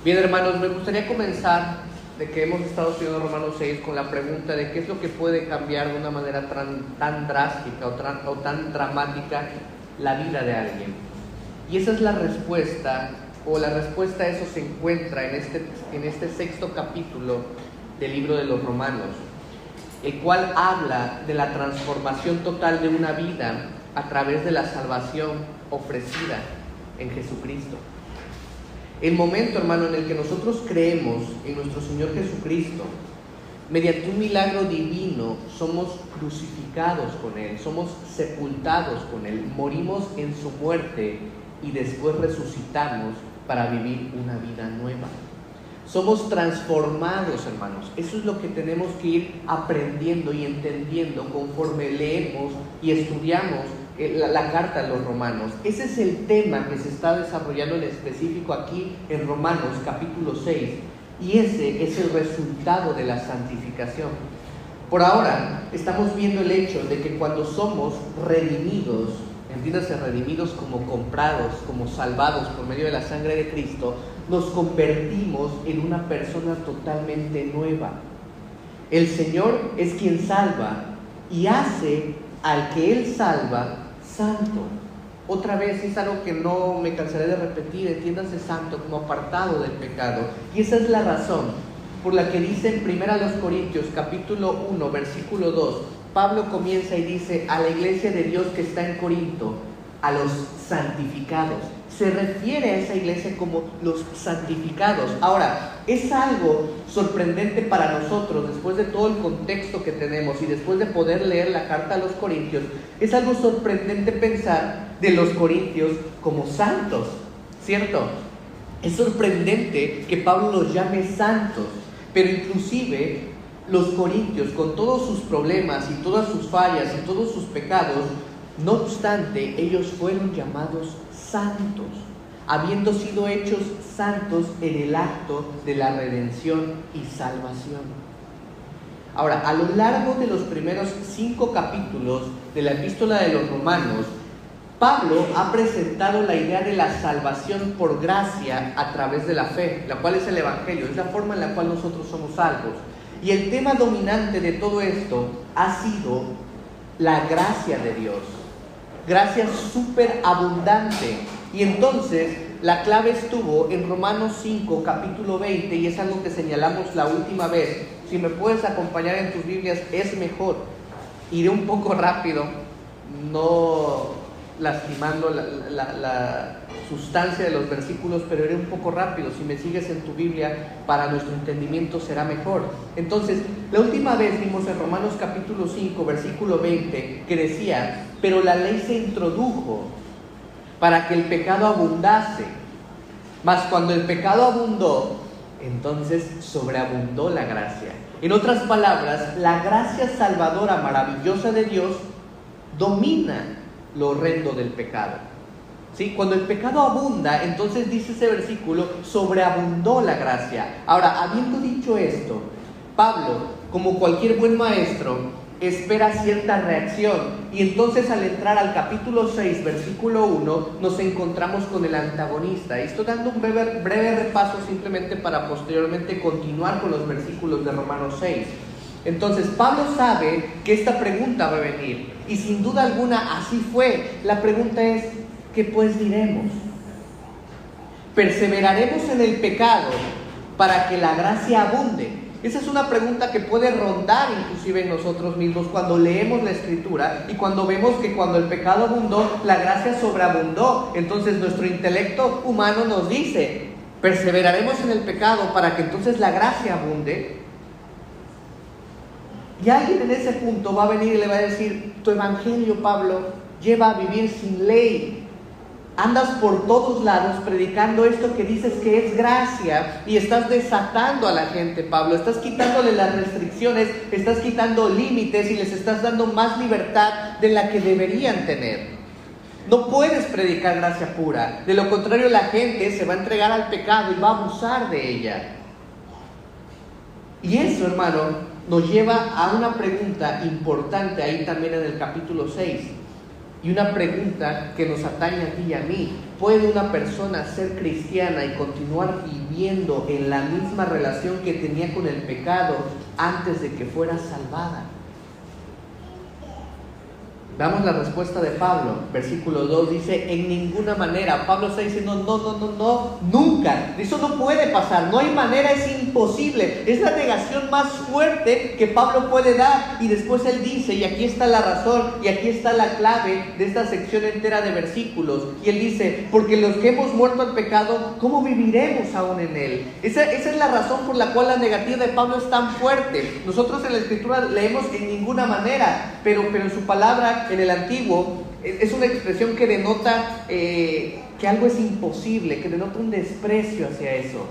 Bien, hermanos, me gustaría comenzar de que hemos estado estudiando Romanos 6 con la pregunta de qué es lo que puede cambiar de una manera tan drástica o tan dramática la vida de alguien. Y esa es la respuesta, o la respuesta a eso se encuentra en este sexto capítulo del libro de los Romanos, el cual habla de la transformación total de una vida a través de la salvación ofrecida en Jesucristo. El momento, hermano, en el que nosotros creemos en nuestro Señor Jesucristo, mediante un milagro divino, somos crucificados con Él, somos sepultados con Él, morimos en su muerte y después resucitamos para vivir una vida nueva. Somos transformados, hermanos. Eso es lo que tenemos que ir aprendiendo y entendiendo conforme leemos y estudiamos la carta a los Romanos. Ese es el tema que se está desarrollando en específico aquí en Romanos capítulo 6, y ese es el resultado de la santificación. Por ahora estamos viendo el hecho de que cuando somos redimidos, entiéndase redimidos como comprados, como salvados por medio de la sangre de Cristo, nos convertimos en una persona totalmente nueva. El Señor es quien salva y hace al que Él salva santo. Otra vez, es algo que no me cansaré de repetir, entiéndase santo como apartado del pecado. Y esa es la razón por la que dice en 1 Corintios capítulo 1 versículo 2, Pablo comienza y dice a la iglesia de Dios que está en Corinto, a los santificados. Se refiere a esa iglesia como los santificados. Ahora, es algo sorprendente para nosotros, después de todo el contexto que tenemos y después de poder leer la carta a los Corintios, es algo sorprendente pensar de los Corintios como santos, ¿cierto? Es sorprendente que Pablo los llame santos, pero inclusive los Corintios, con todos sus problemas y todas sus fallas y todos sus pecados, no obstante, ellos fueron llamados santos, habiendo sido hechos santos en el acto de la redención y salvación. Ahora, a lo largo de los primeros 5 capítulos de la epístola de los Romanos, Pablo ha presentado la idea de la salvación por gracia a través de la fe, la cual es el Evangelio, es la forma en la cual nosotros somos salvos. Y el tema dominante de todo esto ha sido la gracia de Dios. Gracia súper abundante. Y entonces la clave estuvo en Romanos 5, capítulo 20, y es algo que señalamos la última vez. Si me puedes acompañar en tus Biblias es mejor. Iré un poco rápido, no lastimando la sustancia de los versículos, pero iré un poco rápido. Si me sigues en tu Biblia, para nuestro entendimiento será mejor. Entonces, la última vez vimos en Romanos capítulo 5, versículo 20, que decía: pero la ley se introdujo para que el pecado abundase, mas cuando el pecado abundó, entonces sobreabundó la gracia. En otras palabras, la gracia salvadora maravillosa de Dios domina lo horrendo del pecado. ¿Sí? Cuando el pecado abunda, entonces dice ese versículo, sobreabundó la gracia. Ahora, habiendo dicho esto, Pablo, como cualquier buen maestro, espera cierta reacción. Y entonces al entrar al capítulo 6, versículo 1, nos encontramos con el antagonista. Y estoy dando un breve repaso simplemente para posteriormente continuar con los versículos de Romanos 6. Entonces, Pablo sabe que esta pregunta va a venir, y sin duda alguna así fue. La pregunta es, ¿qué pues diremos? ¿Perseveraremos en el pecado para que la gracia abunde? Esa es una pregunta que puede rondar inclusive en nosotros mismos cuando leemos la Escritura y cuando vemos que cuando el pecado abundó, la gracia sobreabundó. Entonces nuestro intelecto humano nos dice, ¿perseveraremos en el pecado para que entonces la gracia abunde? Y alguien en ese punto va a venir y le va a decir, tu evangelio, Pablo, lleva a vivir sin ley. Andas por todos lados predicando esto que dices que es gracia y estás desatando a la gente, Pablo. Estás quitándole las restricciones, estás quitando límites y les estás dando más libertad de la que deberían tener. No puedes predicar gracia pura. De lo contrario, la gente se va a entregar al pecado y va a abusar de ella. Y eso, hermano, nos lleva a una pregunta importante ahí también en el capítulo 6. Y una pregunta que nos atañe a ti y a mí. ¿puede una persona ser cristiana y continuar viviendo en la misma relación que tenía con el pecado antes de que fuera salvada? Damos la respuesta de Pablo, versículo 2 dice, en ninguna manera. Pablo está diciendo, no, nunca. Eso no puede pasar, no hay manera, es imposible. Es la negación más fuerte que Pablo puede dar. Y después él dice, y aquí está la razón, y aquí está la clave de esta sección entera de versículos. Y él dice, porque los que hemos muerto al pecado, ¿cómo viviremos aún en él? Esa es la razón por la cual la negativa de Pablo es tan fuerte. Nosotros en la Escritura leemos en ninguna manera, pero en su palabra, en el Antiguo, es una expresión que denota que algo es imposible, que denota un desprecio hacia eso.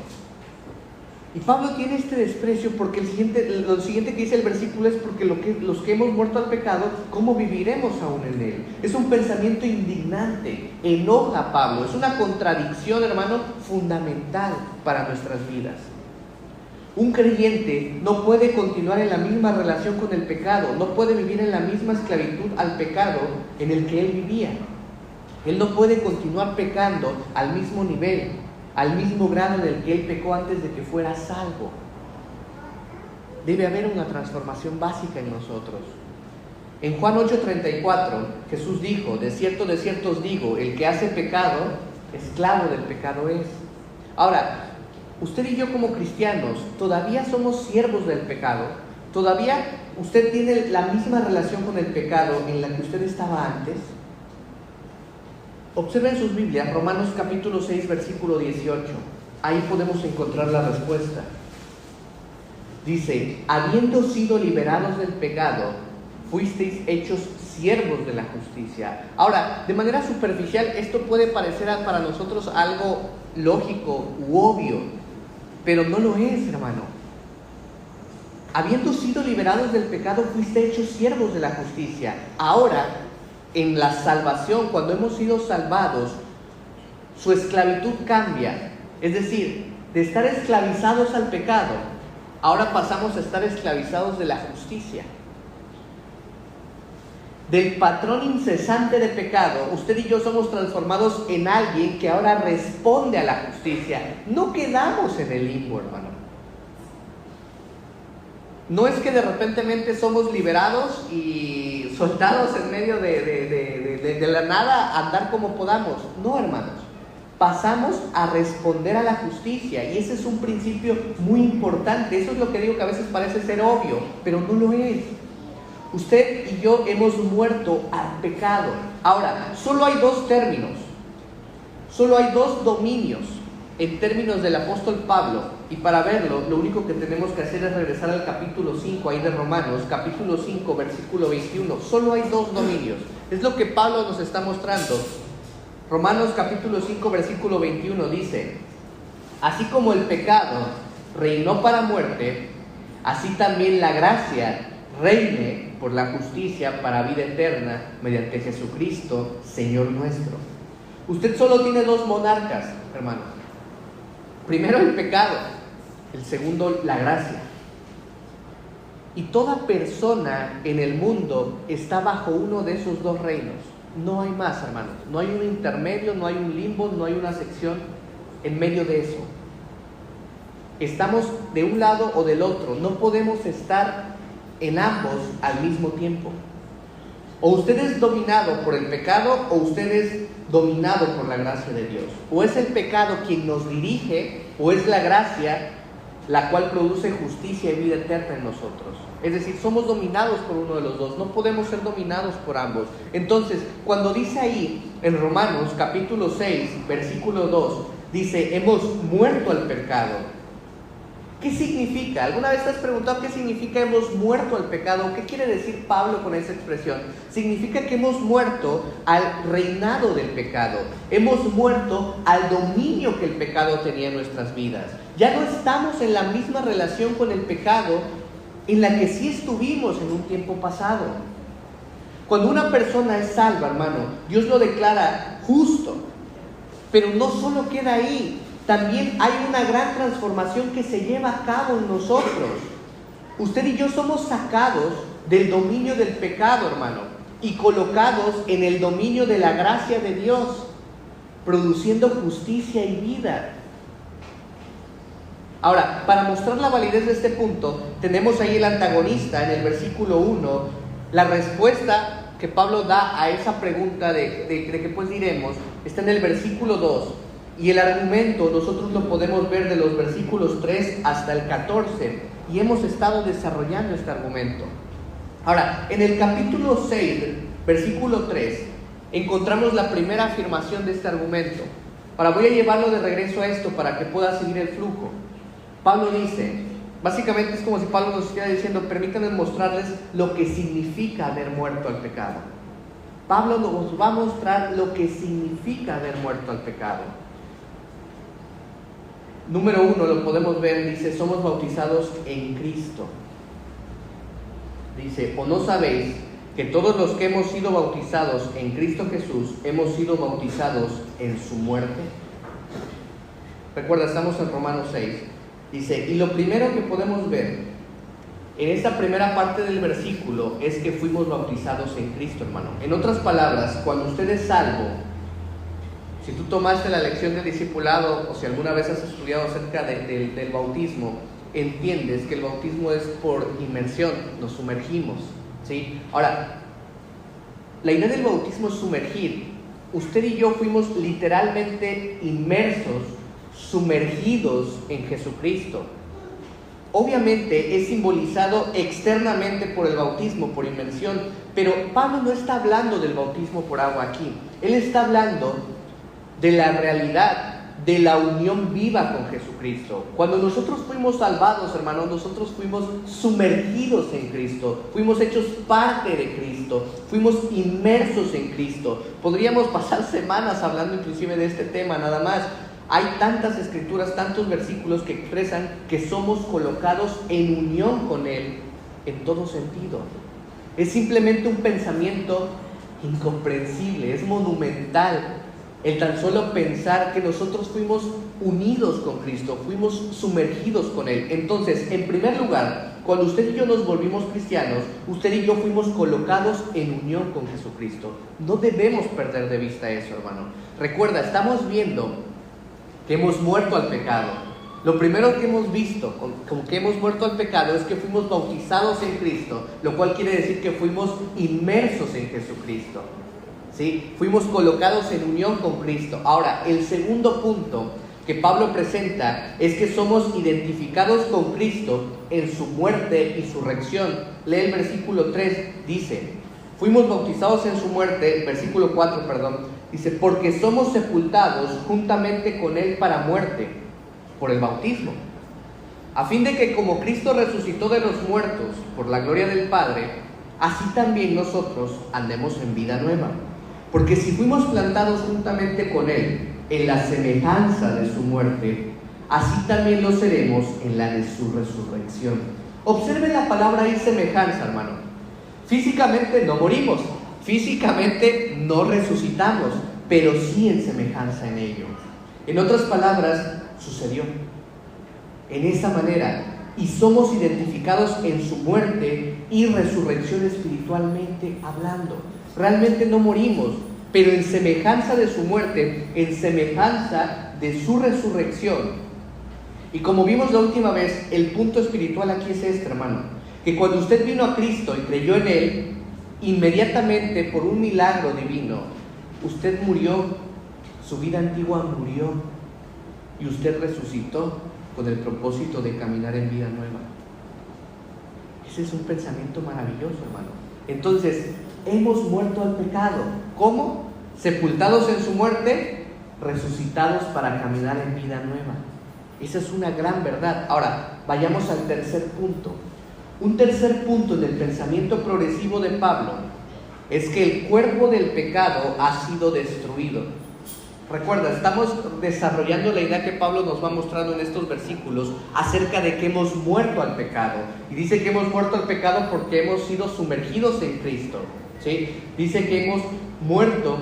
Y Pablo tiene este desprecio porque lo siguiente que dice el versículo es porque los que hemos muerto al pecado, ¿cómo viviremos aún en él? Es un pensamiento indignante, enoja a Pablo, es una contradicción, hermano, fundamental para nuestras vidas. Un creyente no puede continuar en la misma relación con el pecado, no puede vivir en la misma esclavitud al pecado en el que él vivía. Él no puede continuar pecando al mismo nivel, al mismo grado en el que él pecó antes de que fuera salvo. Debe haber una transformación básica en nosotros. En Juan 8:34, Jesús dijo, de cierto os digo, el que hace pecado, esclavo del pecado es. Ahora, usted y yo como cristianos, ¿todavía somos siervos del pecado? ¿Todavía usted tiene la misma relación con el pecado en la que usted estaba antes? Observen sus Biblias, Romanos capítulo 6, versículo 18. Ahí podemos encontrar la respuesta. Dice, habiendo sido liberados del pecado, fuisteis hechos siervos de la justicia. Ahora, de manera superficial, esto puede parecer para nosotros algo lógico u obvio, pero no lo es, hermano. Habiendo sido liberados del pecado, fuiste hechos siervos de la justicia. Ahora, en la salvación, cuando hemos sido salvados, su esclavitud cambia. Es decir, de estar esclavizados al pecado, ahora pasamos a estar esclavizados de la justicia. Del patrón incesante de pecado, usted y yo somos transformados en alguien que ahora responde a la justicia. No quedamos en el limbo, hermano. No es que de repente somos liberados y soltados en medio de la nada a andar como podamos. No, hermanos. Pasamos a responder a la justicia, y ese es un principio muy importante. Eso es lo que digo, que a veces parece ser obvio, pero no lo es. Usted y yo hemos muerto al pecado. Ahora, solo hay dos términos, solo hay dos dominios en términos del apóstol Pablo, y para verlo, lo único que tenemos que hacer es regresar al capítulo 5 ahí de Romanos, capítulo 5, versículo 21. Solo hay dos dominios, es lo que Pablo nos está mostrando. Romanos capítulo 5, versículo 21 dice, así como el pecado reinó para muerte, así también la gracia reine por la justicia para vida eterna mediante Jesucristo, Señor nuestro. Usted solo tiene dos monarcas, hermano. Primero el pecado, el segundo la gracia. Y toda persona en el mundo está bajo uno de esos dos reinos. No hay más, hermanos. No hay un intermedio, no hay un limbo, no hay una sección en medio de eso. Estamos de un lado o del otro. No podemos estar en ambos al mismo tiempo. O usted es dominado por el pecado, o usted es dominado por la gracia de Dios. O es el pecado quien nos dirige, o es la gracia la cual produce justicia y vida eterna en nosotros. Es decir, somos dominados por uno de los dos, no podemos ser dominados por ambos. Entonces, cuando dice ahí en Romanos capítulo 6, versículo 2, dice, hemos muerto al pecado. ¿Qué significa? ¿Alguna vez te has preguntado qué significa hemos muerto al pecado? ¿Qué quiere decir Pablo con esa expresión? Significa que hemos muerto al reinado del pecado. Hemos muerto al dominio que el pecado tenía en nuestras vidas. Ya no estamos en la misma relación con el pecado en la que sí estuvimos en un tiempo pasado. Cuando una persona es salva, hermano, Dios lo declara justo. Pero no solo queda ahí. También hay una gran transformación que se lleva a cabo en nosotros. Usted y yo somos sacados del dominio del pecado, hermano, y colocados en el dominio de la gracia de Dios. produciendo justicia y vida. Ahora, para mostrar la validez de este punto, tenemos ahí el antagonista en el versículo 1, la respuesta que Pablo da a esa pregunta de qué pues diremos, está en el versículo 2, y el argumento nosotros lo podemos ver de los versículos 3 hasta el 14, y hemos estado desarrollando este argumento. Ahora, en el capítulo 6, versículo 3, encontramos la primera afirmación de este argumento. Ahora voy a llevarlo de regreso a esto para que pueda seguir el flujo. Pablo dice, básicamente es como si Pablo nos estuviera diciendo, permítanme mostrarles lo que significa haber muerto al pecado. Pablo nos va a mostrar lo que significa haber muerto al pecado. Número 1, lo podemos ver, dice, somos bautizados en Cristo. Dice, ¿o no sabéis que todos los que hemos sido bautizados en Cristo Jesús, hemos sido bautizados en su muerte? Recuerda, estamos en Romanos 6. Dice, y lo primero que podemos ver en esta primera parte del versículo es que fuimos bautizados en Cristo, hermano. En otras palabras, cuando usted es salvo, si tú tomaste la lección de discipulado o si alguna vez has estudiado acerca del bautismo, entiendes que el bautismo es por inmersión, nos sumergimos, ¿sí? Ahora, la idea del bautismo es sumergir. Usted y yo fuimos literalmente inmersos, sumergidos en Jesucristo. Obviamente es simbolizado externamente por el bautismo, por inmersión, pero Pablo no está hablando del bautismo por agua aquí. Él está hablando de la realidad de la unión viva con Jesucristo. Cuando nosotros fuimos salvados, hermanos, nosotros fuimos sumergidos en Cristo, fuimos hechos parte de Cristo, fuimos inmersos en Cristo. Podríamos pasar semanas hablando inclusive de este tema, nada más. Hay tantas escrituras, tantos versículos que expresan que somos colocados en unión con Él en todo sentido. Es simplemente un pensamiento incomprensible, es monumental el tan solo pensar que nosotros fuimos unidos con Cristo, fuimos sumergidos con Él. Entonces, en primer lugar, cuando usted y yo nos volvimos cristianos, usted y yo fuimos colocados en unión con Jesucristo. No debemos perder de vista eso, hermano. Recuerda, estamos viendo que hemos muerto al pecado. Lo primero que hemos visto con que hemos muerto al pecado es que fuimos bautizados en Cristo, lo cual quiere decir que fuimos inmersos en Jesucristo, ¿sí? Fuimos colocados en unión con Cristo. Ahora, el segundo punto que Pablo presenta es que somos identificados con Cristo en su muerte y su resurrección. Lee el versículo 3, dice, fuimos bautizados en su muerte, versículo 4, perdón, dice, porque somos sepultados juntamente con Él para muerte, por el bautismo, a fin de que como Cristo resucitó de los muertos por la gloria del Padre, así también nosotros andemos en vida nueva. Porque si fuimos plantados juntamente con Él en la semejanza de su muerte, así también lo seremos en la de su resurrección. Observe la palabra ahí, semejanza, hermano. Físicamente no morimos, físicamente no resucitamos, pero sí en semejanza en ello. En otras palabras, sucedió en esa manera, y somos identificados en su muerte y resurrección espiritualmente hablando. Realmente no morimos, pero en semejanza de su muerte, en semejanza de su resurrección. Y como vimos la última vez, el punto espiritual aquí es este, hermano, que cuando usted vino a Cristo y creyó en Él, inmediatamente por un milagro divino, usted murió, su vida antigua murió, y usted resucitó con el propósito de caminar en vida nueva. Ese es un pensamiento maravilloso, hermano. Entonces, hemos muerto al pecado. ¿Cómo? Sepultados en su muerte, resucitados para caminar en vida nueva. Esa es una gran verdad. Ahora, vayamos al tercer punto. Un tercer punto en el pensamiento progresivo de Pablo es que el cuerpo del pecado ha sido destruido. Recuerda, estamos desarrollando la idea que Pablo nos va mostrando en estos versículos acerca de que hemos muerto al pecado. Y dice que hemos muerto al pecado porque hemos sido sumergidos en Cristo, ¿sí? Dice que hemos muerto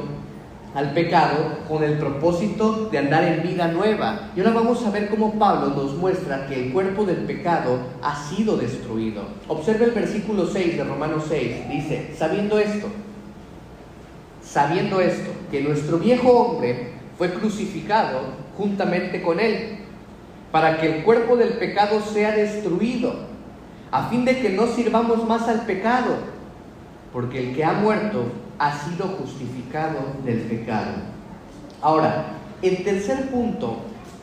al pecado con el propósito de andar en vida nueva. Y ahora vamos a ver cómo Pablo nos muestra que el cuerpo del pecado ha sido destruido. Observe el versículo 6 de Romanos 6. Dice, sabiendo esto, que nuestro viejo hombre fue crucificado juntamente con Él, para que el cuerpo del pecado sea destruido, a fin de que no sirvamos más al pecado, porque el que ha muerto ha sido justificado del pecado. Ahora, el tercer punto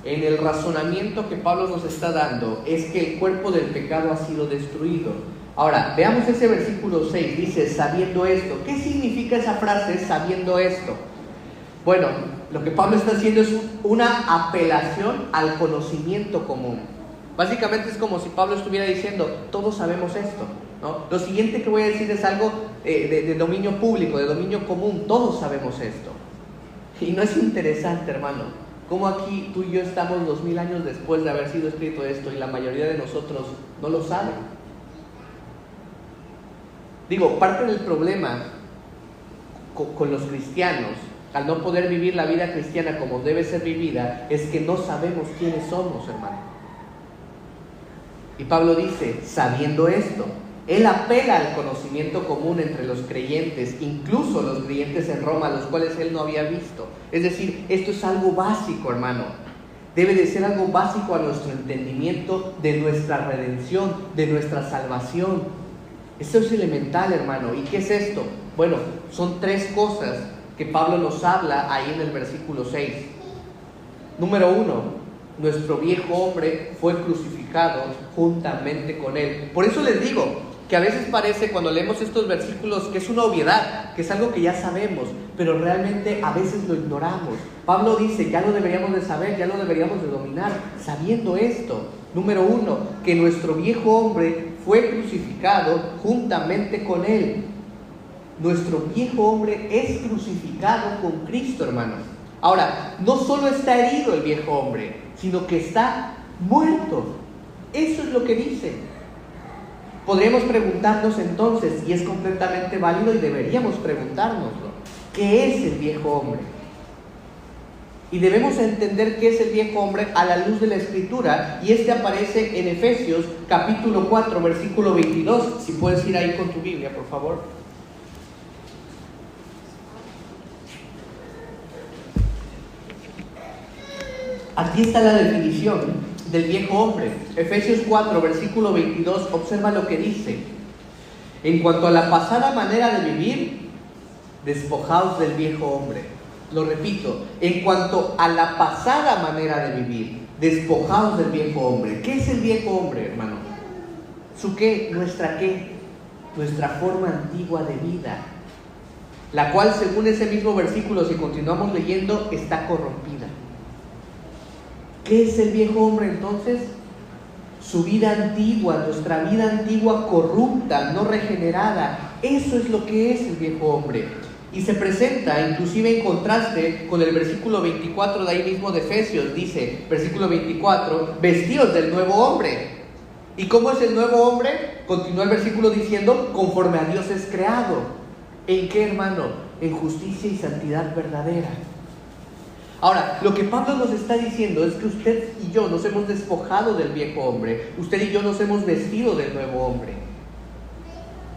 en el razonamiento que Pablo nos está dando es que el cuerpo del pecado ha sido destruido. Ahora, veamos ese versículo 6, dice, sabiendo esto. ¿Qué significa esa frase, sabiendo esto? Bueno, lo que Pablo está haciendo es una apelación al conocimiento común. Básicamente es como si Pablo estuviera diciendo, todos sabemos esto, ¿no? Lo siguiente que voy a decir es algo de dominio público, de dominio común, todos sabemos esto. Y no es interesante, hermano, cómo aquí tú y yo estamos 2000 años después de haber sido escrito esto y la mayoría de nosotros no lo saben. Digo, parte del problema con los cristianos, al no poder vivir la vida cristiana como debe ser vivida, es que no sabemos quiénes somos, hermano. Y Pablo dice, sabiendo esto, él apela al conocimiento común entre los creyentes, incluso los creyentes en Roma, los cuales él no había visto. Es decir, esto es algo básico, hermano. Debe de ser algo básico a nuestro entendimiento de nuestra redención, de nuestra salvación. Esto es elemental, hermano. ¿Y qué es esto? Bueno, son tres cosas que Pablo nos habla ahí en el versículo 6. Número 1, nuestro viejo hombre fue crucificado juntamente con él. Por eso les digo que a veces parece cuando leemos estos versículos que es una obviedad, que es algo que ya sabemos, pero realmente a veces lo ignoramos. Pablo dice, ya lo deberíamos de saber, ya lo deberíamos de dominar, sabiendo esto. Número 1, que nuestro viejo hombre fue crucificado juntamente con él. Nuestro viejo hombre es crucificado con Cristo, hermanos. Ahora, no solo está herido el viejo hombre, sino que está muerto. Eso es lo que dice. Podríamos preguntarnos entonces, y es completamente válido y deberíamos preguntárnoslo, ¿qué es el viejo hombre? Y debemos entender qué es el viejo hombre a la luz de la Escritura, y este aparece en Efesios capítulo 4, versículo 22. Si puedes ir ahí con tu Biblia, por favor. Aquí está la definición del viejo hombre. Efesios 4, versículo 22, observa lo que dice. En cuanto a la pasada manera de vivir, despojaos del viejo hombre. Lo repito, en cuanto a la pasada manera de vivir, despojaos del viejo hombre. ¿Qué es el viejo hombre, hermano? ¿Su qué? ¿Nuestra qué? Nuestra forma antigua de vida, la cual, según ese mismo versículo, si continuamos leyendo, está corrompida. ¿Qué es el viejo hombre entonces? Su vida antigua, nuestra vida antigua corrupta, no regenerada. Eso es lo que es el viejo hombre. Y se presenta inclusive en contraste con el versículo 24 de ahí mismo de Efesios. Dice, versículo 24, vestidos del nuevo hombre. ¿Y cómo es el nuevo hombre? Continúa el versículo diciendo, conforme a Dios es creado. ¿En qué, hermano? En justicia y santidad verdadera. Ahora, lo que Pablo nos está diciendo es que usted y yo nos hemos despojado del viejo hombre. Usted y yo nos hemos vestido del nuevo hombre.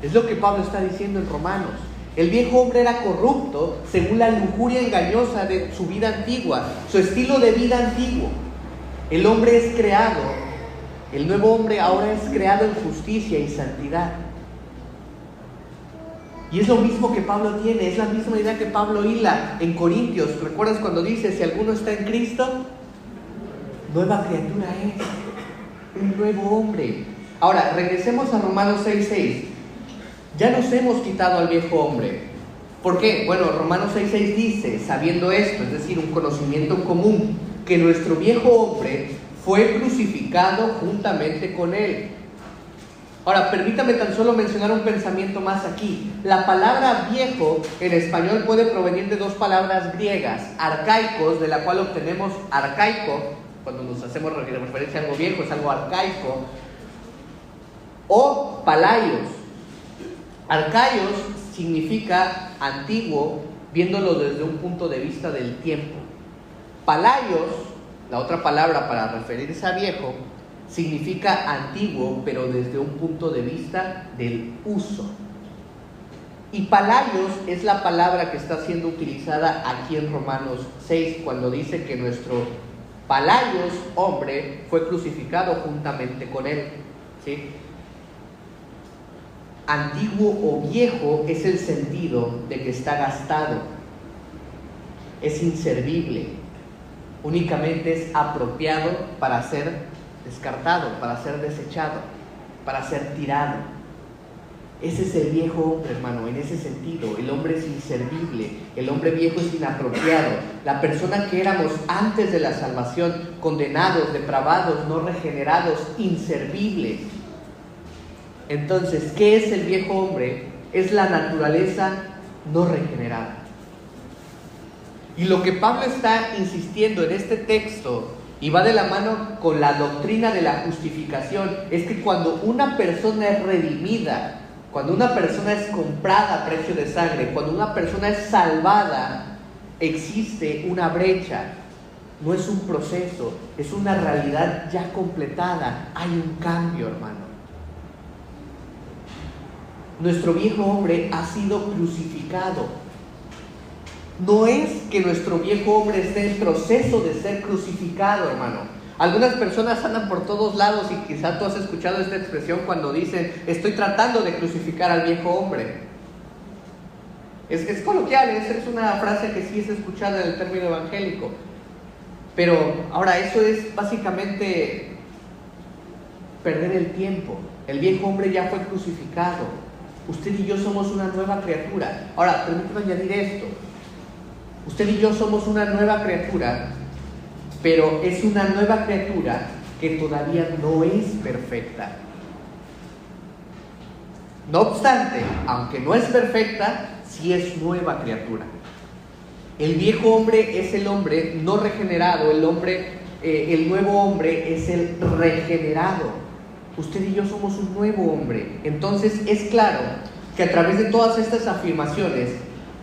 Es lo que Pablo está diciendo en Romanos. El viejo hombre era corrupto según la lujuria engañosa de su vida antigua, su estilo de vida antiguo. El hombre es creado, el nuevo hombre ahora es creado en justicia y santidad. Y es lo mismo que Pablo tiene, es la misma idea que Pablo hila en Corintios. ¿Recuerdas cuando dice, si alguno está en Cristo, nueva criatura es, un nuevo hombre? Ahora, regresemos a Romanos 6:6. Ya nos hemos quitado al viejo hombre. ¿Por qué? Bueno, Romanos 6:6 dice, sabiendo esto, es decir, un conocimiento común, que nuestro viejo hombre fue crucificado juntamente con él. Ahora, permítame tan solo mencionar un pensamiento más aquí. La palabra viejo en español puede provenir de dos palabras griegas, arcaicos, de la cual obtenemos arcaico, cuando nos hacemos referencia a algo viejo, es algo arcaico, o palaios. Arcaios significa antiguo, viéndolo desde un punto de vista del tiempo. Palaios, la otra palabra para referirse a viejo, significa antiguo, pero desde un punto de vista del uso. Y palaios es la palabra que está siendo utilizada aquí en Romanos 6, cuando dice que nuestro palaios, hombre, fue crucificado juntamente con él, ¿sí? Antiguo o viejo es el sentido de que está gastado, es inservible, únicamente es apropiado para ser descartado, para ser desechado, para ser tirado. Ese es el viejo hombre, hermano, en ese sentido. El hombre es inservible, el hombre viejo es inapropiado. La persona que éramos antes de la salvación, condenados, depravados, no regenerados, inservibles. Entonces, ¿qué es el viejo hombre? Es la naturaleza no regenerada. Y lo que Pablo está insistiendo en este texto, y va de la mano con la doctrina de la justificación, es que cuando una persona es redimida, cuando una persona es comprada a precio de sangre, cuando una persona es salvada, existe una brecha. No es un proceso, es una realidad ya completada. Hay un cambio, hermano. Nuestro viejo hombre ha sido crucificado. No es que nuestro viejo hombre esté en proceso de ser crucificado, hermano. Algunas personas andan por todos lados y quizá tú has escuchado esta expresión cuando dicen: estoy tratando de crucificar al viejo hombre. Es coloquial, es una frase que sí es escuchada en el término evangélico. Pero ahora eso es básicamente perder el tiempo. El viejo hombre ya fue crucificado. Usted y yo somos una nueva criatura. Ahora, permítame añadir esto. Usted y yo somos una nueva criatura, pero es una nueva criatura que todavía no es perfecta. No obstante, aunque no es perfecta, sí es nueva criatura. El viejo hombre es el hombre no regenerado, el nuevo hombre es el regenerado. Usted y yo somos un nuevo hombre. Entonces es claro que a través de todas estas afirmaciones,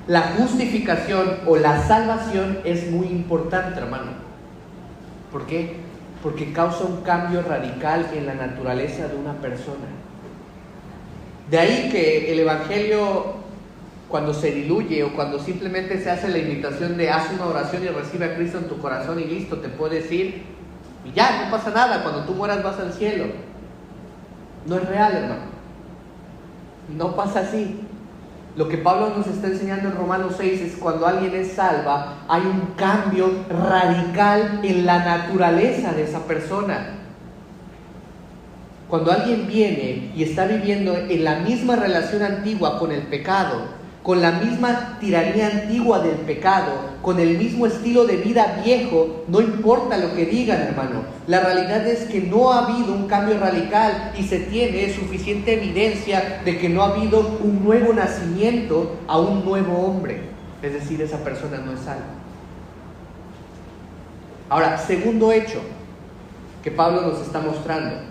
la justificación o la salvación es muy importante, hermano. ¿Por qué? Porque causa un cambio radical en la naturaleza de una persona. De ahí que el evangelio, cuando se diluye o cuando simplemente se hace la invitación de haz una oración y recibe a Cristo en tu corazón y listo, te puedes ir y ya, no pasa nada, cuando tú mueras vas al cielo. No es real, hermano. No pasa así. Lo que Pablo nos está enseñando en Romanos 6 es cuando alguien es salva, hay un cambio radical en la naturaleza de esa persona. Cuando alguien viene y está viviendo en la misma relación antigua con el pecado, con la misma tiranía antigua del pecado, con el mismo estilo de vida viejo, no importa lo que digan, hermano, la realidad es que no ha habido un cambio radical y se tiene suficiente evidencia de que no ha habido un nuevo nacimiento a un nuevo hombre, es decir, esa persona no es salva. Ahora, segundo hecho que Pablo nos está mostrando.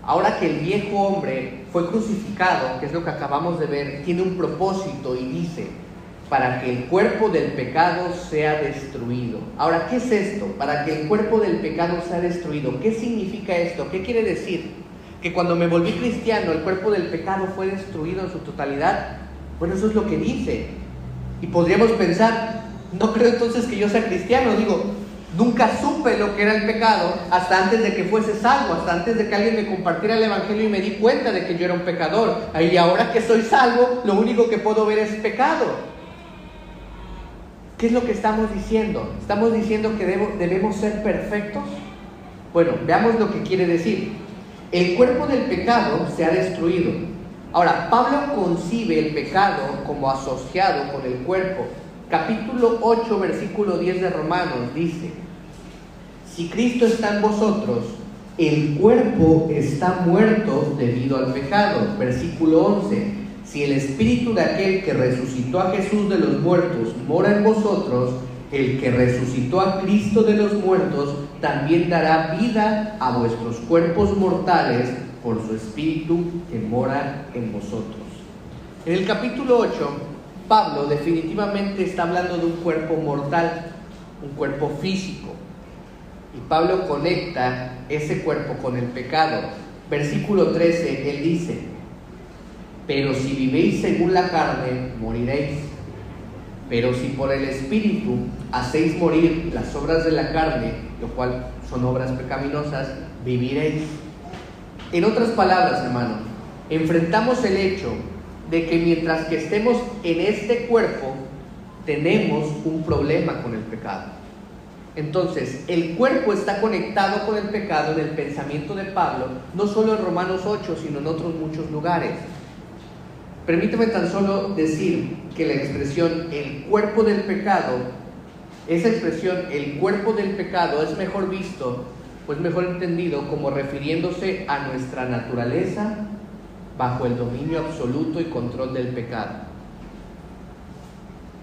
Ahora que el viejo hombre fue crucificado, que es lo que acabamos de ver, tiene un propósito y dice: para que el cuerpo del pecado sea destruido. Ahora, ¿qué es esto? Para que el cuerpo del pecado sea destruido. ¿Qué significa esto? ¿Qué quiere decir? ¿Que cuando me volví cristiano el cuerpo del pecado fue destruido en su totalidad? Bueno, eso es lo que dice. Y podríamos pensar: no creo entonces que yo sea cristiano. Digo, nunca supe lo que era el pecado hasta antes de que fuese salvo, hasta antes de que alguien me compartiera el evangelio y me di cuenta de que yo era un pecador. Y ahora que soy salvo, lo único que puedo ver es pecado. ¿Qué es lo que estamos diciendo? ¿Estamos diciendo que debemos ser perfectos? Bueno, veamos lo que quiere decir. El cuerpo del pecado se ha destruido. Ahora, Pablo concibe el pecado como asociado con el cuerpo. Capítulo 8, versículo 10 de Romanos dice: si Cristo está en vosotros, el cuerpo está muerto debido al pecado. Versículo 11: si el espíritu de aquel que resucitó a Jesús de los muertos mora en vosotros, el que resucitó a Cristo de los muertos también dará vida a vuestros cuerpos mortales por su espíritu que mora en vosotros. En el capítulo 8, Pablo definitivamente está hablando de un cuerpo mortal, un cuerpo físico. Y Pablo conecta ese cuerpo con el pecado. Versículo 13, él dice: Pero si vivís según la carne, moriréis. Pero si por el Espíritu hacéis morir las obras de la carne, lo cual son obras pecaminosas, viviréis. En otras palabras, hermano, enfrentamos el hecho de que mientras que estemos en este cuerpo, tenemos un problema con el pecado. Entonces, el cuerpo está conectado con el pecado en el pensamiento de Pablo, no solo en Romanos 8, sino en otros muchos lugares. Permíteme tan solo decir que la expresión el cuerpo del pecado, esa expresión el cuerpo del pecado es mejor visto, pues mejor entendido como refiriéndose a nuestra naturaleza bajo el dominio absoluto y control del pecado.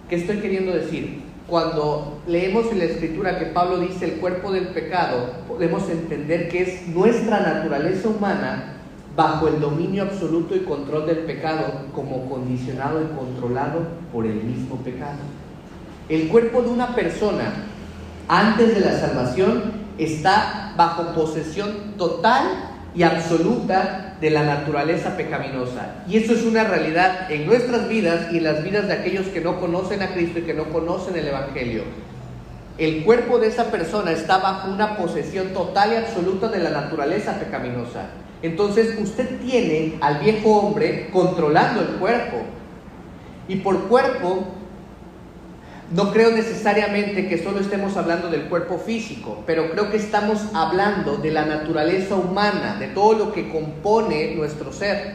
¿Qué estoy queriendo decir? Cuando leemos en la Escritura que Pablo dice el cuerpo del pecado, podemos entender que es nuestra naturaleza humana bajo el dominio absoluto y control del pecado, como condicionado y controlado por el mismo pecado. El cuerpo de una persona antes de la salvación está bajo posesión total y absoluta de la naturaleza pecaminosa. Y eso es una realidad en nuestras vidas y en las vidas de aquellos que no conocen a Cristo y que no conocen el Evangelio. El cuerpo de esa persona está bajo una posesión total y absoluta de la naturaleza pecaminosa. Entonces usted tiene al viejo hombre controlando el cuerpo. Y por cuerpo, no creo necesariamente que solo estemos hablando del cuerpo físico, pero creo que estamos hablando de la naturaleza humana, de todo lo que compone nuestro ser,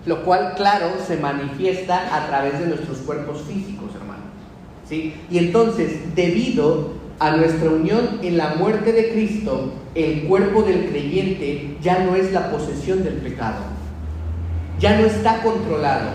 lo cual, claro, se manifiesta a través de nuestros cuerpos físicos, hermano. ¿Sí? Y entonces, debido a nuestra unión en la muerte de Cristo, el cuerpo del creyente ya no es la posesión del pecado, ya no está controlado,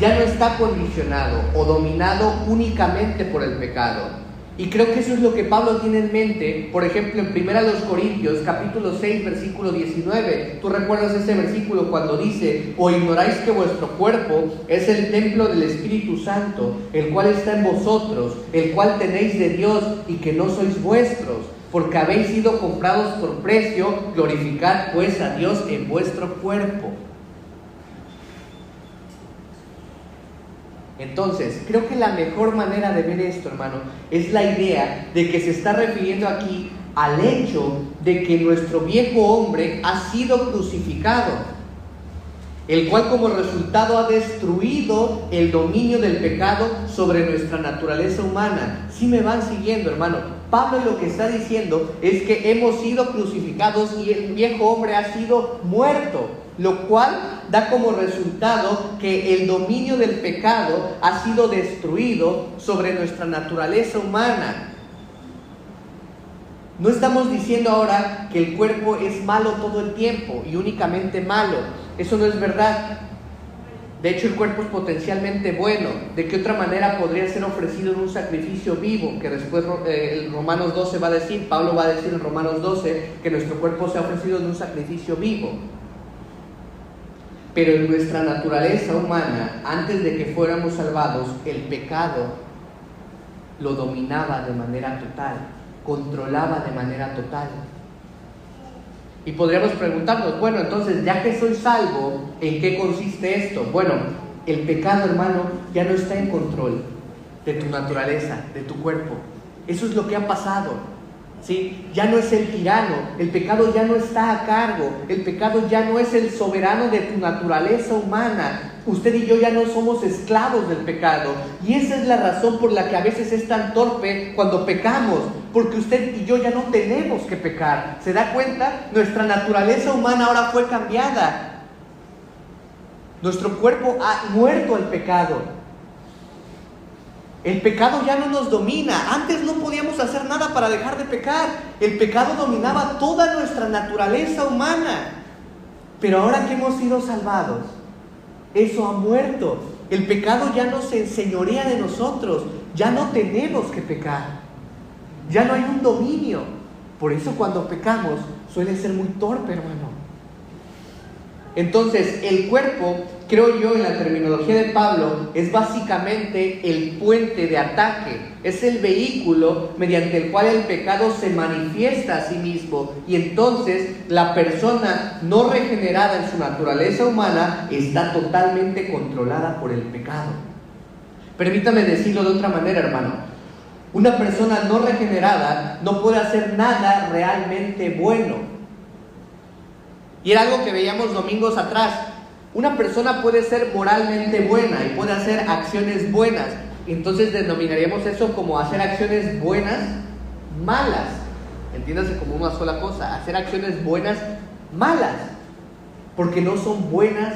ya no está condicionado o dominado únicamente por el pecado. Y creo que eso es lo que Pablo tiene en mente, por ejemplo, en 1 Corintios, capítulo 6, versículo 19. Tú recuerdas ese versículo cuando dice: ¿O ignoráis que vuestro cuerpo es el templo del Espíritu Santo, el cual está en vosotros, el cual tenéis de Dios y que no sois vuestros? Porque habéis sido comprados por precio, glorificad pues a Dios en vuestro cuerpo. Entonces, creo que la mejor manera de ver esto, hermano, es la idea de que se está refiriendo aquí al hecho de que nuestro viejo hombre ha sido crucificado, el cual como resultado ha destruido el dominio del pecado sobre nuestra naturaleza humana. ¿Sí me van siguiendo, hermano? Pablo lo que está diciendo es que hemos sido crucificados y el viejo hombre ha sido muerto, lo cual da como resultado que el dominio del pecado ha sido destruido sobre nuestra naturaleza humana. No estamos diciendo ahora que el cuerpo es malo todo el tiempo y únicamente malo. Eso no es verdad. De hecho, el cuerpo es potencialmente bueno. ¿De qué otra manera podría ser ofrecido en un sacrificio vivo? Que después en Romanos 12 va a decir, Pablo va a decir en Romanos 12 que nuestro cuerpo sea ofrecido en un sacrificio vivo. Pero en nuestra naturaleza humana, antes de que fuéramos salvados, el pecado lo dominaba de manera total, controlaba de manera total. Y podríamos preguntarnos, bueno, entonces, ya que soy salvo, ¿en qué consiste esto? Bueno, el pecado, hermano, ya no está en control de tu naturaleza, de tu cuerpo. Eso es lo que ha pasado. ¿Sí? Ya no es el tirano, el pecado ya no está a cargo, el pecado ya no es el soberano de tu naturaleza humana. Usted y yo ya no somos esclavos del pecado, y esa es la razón por la que a veces es tan torpe cuando pecamos, porque usted y yo ya no tenemos que pecar. ¿Se da cuenta? Nuestra naturaleza humana ahora fue cambiada. Nuestro cuerpo ha muerto al pecado. El pecado ya no nos domina. Antes no podíamos hacer nada para dejar de pecar. El pecado dominaba toda nuestra naturaleza humana. Pero ahora que hemos sido salvados, eso ha muerto. El pecado ya no se enseñorea de nosotros. Ya no tenemos que pecar. Ya no hay un dominio. Por eso cuando pecamos suele ser muy torpe, hermano. Entonces, el cuerpo creo yo, en la terminología de Pablo, es básicamente el puente de ataque, es el vehículo mediante el cual el pecado se manifiesta a sí mismo, y entonces la persona no regenerada en su naturaleza humana está totalmente controlada por el pecado. Permítame decirlo de otra manera, hermano. Una persona no regenerada no puede hacer nada realmente bueno. Y era algo que veíamos domingos atrás. Una persona puede ser moralmente buena y puede hacer acciones buenas. Entonces denominaríamos eso como hacer acciones buenas, malas. Entiéndase como una sola cosa, hacer acciones buenas, malas. Porque no son buenas.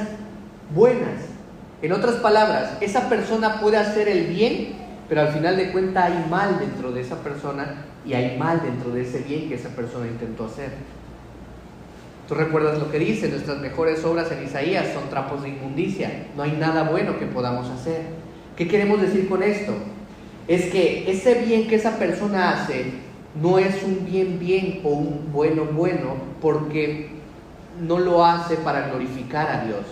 En otras palabras, esa persona puede hacer el bien, pero al final de cuentas hay mal dentro de esa persona y hay mal dentro de ese bien que esa persona intentó hacer. Tú recuerdas lo que dice, nuestras mejores obras en Isaías son trapos de inmundicia, no hay nada bueno que podamos hacer. ¿Qué queremos decir con esto? Es que ese bien que esa persona hace no es un bien o un bueno, porque no lo hace para glorificar a Dios.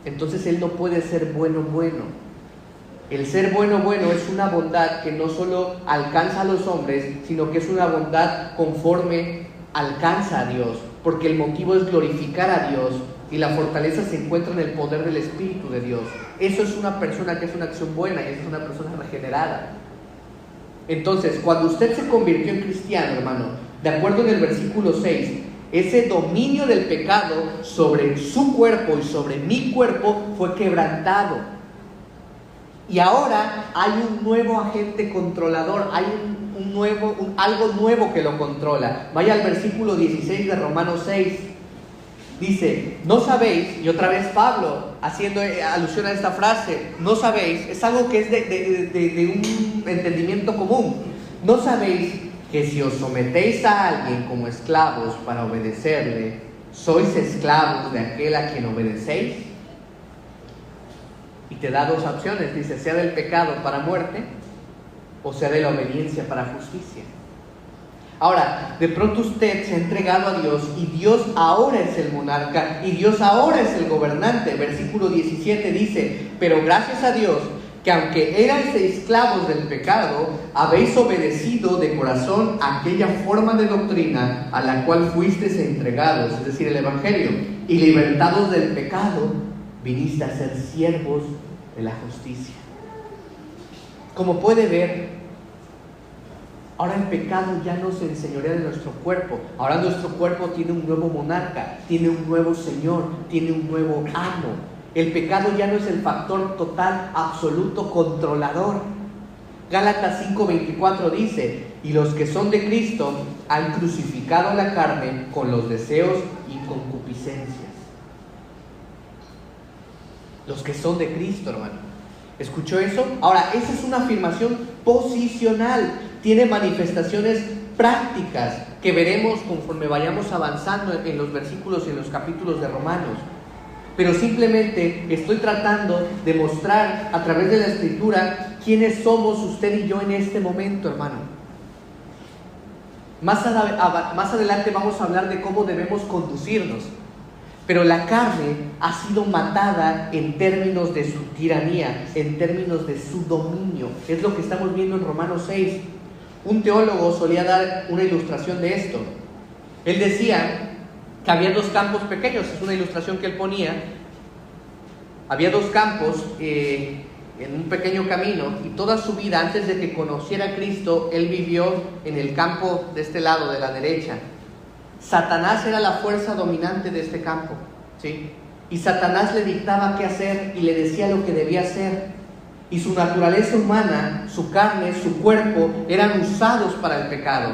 Entonces él no puede ser bueno. El ser bueno es una bondad que no solo alcanza a los hombres, sino que es una bondad conforme alcanza a Dios, porque el motivo es glorificar a Dios y la fortaleza se encuentra en el poder del Espíritu de Dios. Eso es una persona que es una acción buena y es una persona regenerada. Entonces, cuando usted se convirtió en cristiano, hermano, de acuerdo en el versículo 6, ese dominio del pecado sobre su cuerpo y sobre mi cuerpo fue quebrantado. Y ahora hay un nuevo agente controlador, hay algo nuevo que lo controla. Vaya al versículo 16 de Romanos 6. Dice, no sabéis, y otra vez Pablo haciendo alusión a esta frase, no sabéis, es algo que es de un entendimiento común. No sabéis que si os sometéis a alguien como esclavos para obedecerle, sois esclavos de aquel a quien obedecéis. Y te da dos opciones, dice, sea del pecado para muerte o sea de la obediencia para justicia. Ahora, de pronto usted se ha entregado a Dios y Dios ahora es el monarca y Dios ahora es el gobernante. Versículo 17 dice, pero gracias a Dios que aunque erais esclavos del pecado, habéis obedecido de corazón aquella forma de doctrina a la cual fuisteis entregados, es decir, el Evangelio, y libertados del pecado, viniste a ser siervos de la justicia. Como puede ver, ahora el pecado ya no se enseñorea de nuestro cuerpo. Ahora nuestro cuerpo tiene un nuevo monarca, tiene un nuevo Señor, tiene un nuevo amo. El pecado ya no es el factor total, absoluto, controlador. Gálatas 5:24 dice, y los que son de Cristo han crucificado la carne con los deseos y concupiscencias. Los que son de Cristo, hermano. ¿Escuchó eso? Ahora, esa es una afirmación posicional. Tiene manifestaciones prácticas que veremos conforme vayamos avanzando en los versículos y en los capítulos de Romanos. Pero simplemente estoy tratando de mostrar a través de la Escritura quiénes somos usted y yo en este momento, hermano. Más adelante vamos a hablar de cómo debemos conducirnos. Pero la carne ha sido matada en términos de su tiranía, en términos de su dominio. Es lo que estamos viendo en Romanos 6. Un teólogo solía dar una ilustración de esto. Él decía que había dos campos pequeños, es una ilustración que él ponía. Había dos campos en un pequeño camino, y toda su vida, antes de que conociera a Cristo, él vivió en el campo de este lado, de la derecha. Satanás era la fuerza dominante de este campo, ¿sí? Y Satanás le dictaba qué hacer y le decía lo que debía hacer. Y su naturaleza humana, su carne, su cuerpo, eran usados para el pecado.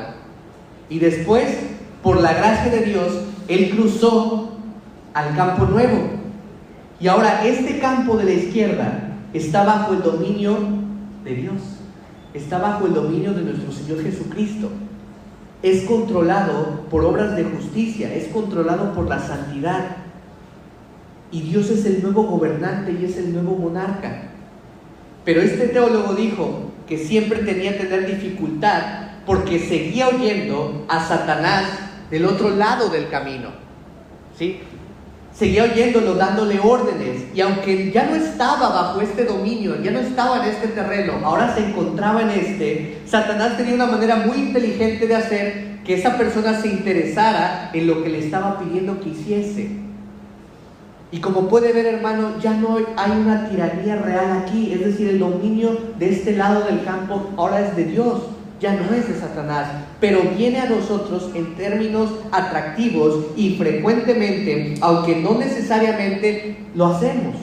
Y después, por la gracia de Dios, él cruzó al campo nuevo. Y ahora este campo de la izquierda está bajo el dominio de Dios. Está bajo el dominio de nuestro Señor Jesucristo. Es controlado por obras de justicia, es controlado por la santidad. Y Dios es el nuevo gobernante y es el nuevo monarca. Pero este teólogo dijo que siempre tenía que tener dificultad porque seguía oyendo a Satanás del otro lado del camino, ¿sí? seguía oyéndolo, dándole órdenes, y aunque ya no estaba bajo este dominio, ya no estaba en este terreno, ahora se encontraba en Satanás tenía una manera muy inteligente de hacer que esa persona se interesara en lo que le estaba pidiendo que hiciese. Y como puede ver, hermano, ya no hay una tiranía real aquí, es decir, el dominio de este lado del campo ahora es de Dios, ya no es de Satanás, pero viene a nosotros en términos atractivos y frecuentemente, aunque no necesariamente lo hacemos,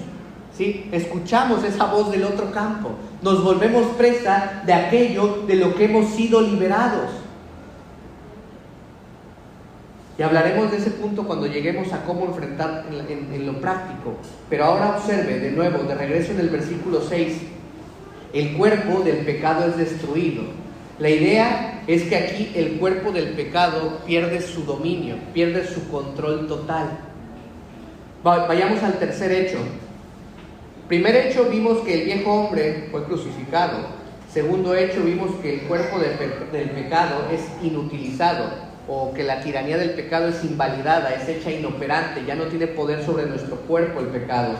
¿sí? Escuchamos esa voz del otro campo, nos volvemos presa de aquello de lo que hemos sido liberados. Y hablaremos de ese punto cuando lleguemos a cómo enfrentar en lo práctico. Pero ahora observe de nuevo, de regreso en el versículo 6, el cuerpo del pecado es destruido. La idea es que aquí el cuerpo del pecado pierde su dominio, pierde su control total. Vayamos al tercer hecho. Primer hecho, vimos que el viejo hombre fue crucificado. Segundo hecho, vimos que el cuerpo del pecado es inutilizado, o que la tiranía del pecado es invalidada, es hecha inoperante, ya no tiene poder sobre nuestro cuerpo el pecado.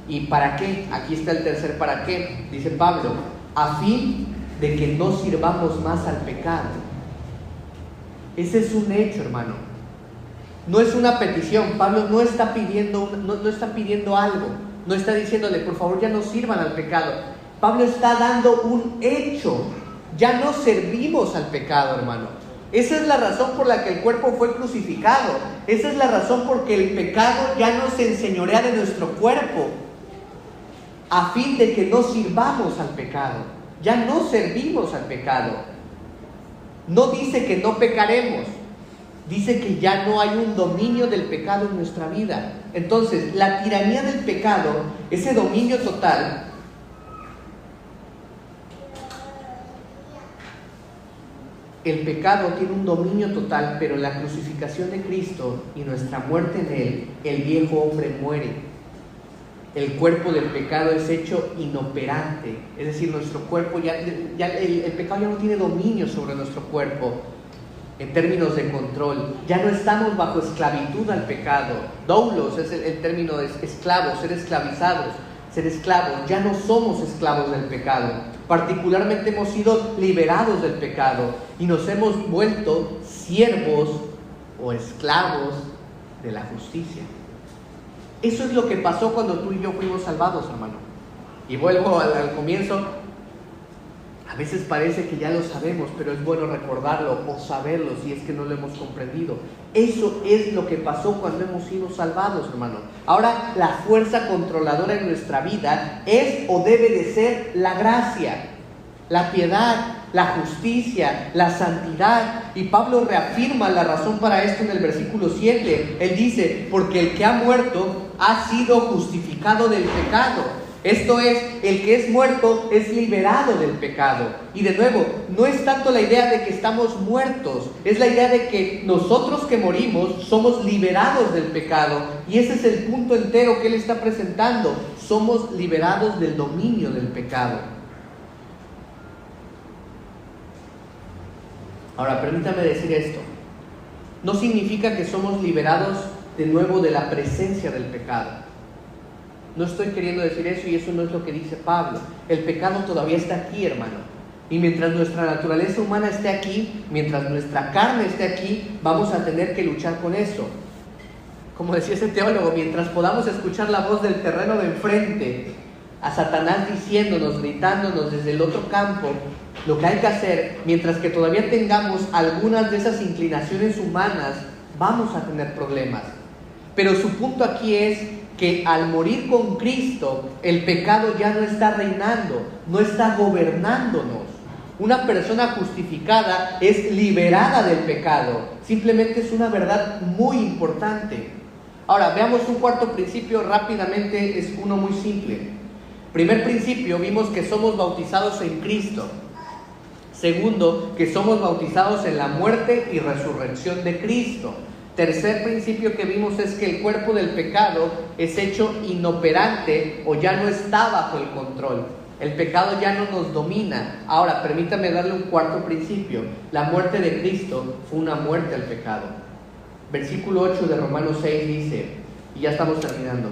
¿Y para qué? Aquí está el tercer para qué, dice Pablo, a fin de que no sirvamos más al pecado. Ese es un hecho, hermano. No es una petición. Pablo no está pidiendo algo, no está diciéndole, por favor, ya no sirvan al pecado. Pablo está dando un hecho. Ya no servimos al pecado, hermano. Esa es la razón por la que el cuerpo fue crucificado. Esa es la razón por que el pecado ya no se enseñorea de nuestro cuerpo, a fin de que no sirvamos al pecado. Ya no servimos al pecado. No dice que no pecaremos, dice que ya no hay un dominio del pecado en nuestra vida. Entonces, la tiranía del pecado, ese dominio total, el pecado tiene un dominio total, pero en la crucificación de Cristo y nuestra muerte en Él, el viejo hombre muere. El cuerpo del pecado es hecho inoperante, es decir, nuestro cuerpo el pecado ya no tiene dominio sobre nuestro cuerpo en términos de control. Ya no estamos bajo esclavitud al pecado. Doulos es el término de esclavos, ser esclavizados, ser esclavos. Ya no somos esclavos del pecado. Particularmente hemos sido liberados del pecado y nos hemos vuelto siervos o esclavos de la justicia. Eso es lo que pasó cuando tú y yo fuimos salvados, hermano. Y vuelvo al comienzo. A veces parece que ya lo sabemos, pero es bueno recordarlo o saberlo si es que no lo hemos comprendido. Eso es lo que pasó cuando hemos sido salvados, hermano. Ahora, la fuerza controladora en nuestra vida es o debe de ser la gracia, la piedad, la justicia, la santidad. Y Pablo reafirma la razón para esto en el versículo 7. Él dice, porque el que ha muerto ha sido justificado del pecado. Esto es, el que es muerto es liberado del pecado. Y de nuevo, no es tanto la idea de que estamos muertos, es la idea de que nosotros que morimos somos liberados del pecado. Y ese es el punto entero que él está presentando. Somos liberados del dominio del pecado. Ahora, permítame decir esto. No significa que somos liberados de nuevo de la presencia del pecado. No estoy queriendo decir eso, y eso no es lo que dice Pablo. El pecado todavía está aquí, hermano. Y mientras nuestra naturaleza humana esté aquí, mientras nuestra carne esté aquí, vamos a tener que luchar con eso. Como decía ese teólogo, mientras podamos escuchar la voz del terreno de enfrente, a Satanás diciéndonos, gritándonos desde el otro campo, lo que hay que hacer, mientras que todavía tengamos algunas de esas inclinaciones humanas, vamos a tener problemas. Pero su punto aquí es que al morir con Cristo, el pecado ya no está reinando, no está gobernándonos. Una persona justificada es liberada del pecado. Simplemente es una verdad muy importante. Ahora, veamos un cuarto principio rápidamente, es uno muy simple. Primer principio, vimos que somos bautizados en Cristo. Segundo, que somos bautizados en la muerte y resurrección de Cristo. Tercer principio que vimos es que el cuerpo del pecado es hecho inoperante o ya no está bajo el control. El pecado ya no nos domina. Ahora, permítame darle un cuarto principio. La muerte de Cristo fue una muerte al pecado. Versículo 8 de Romanos 6 dice, Y ya estamos terminando.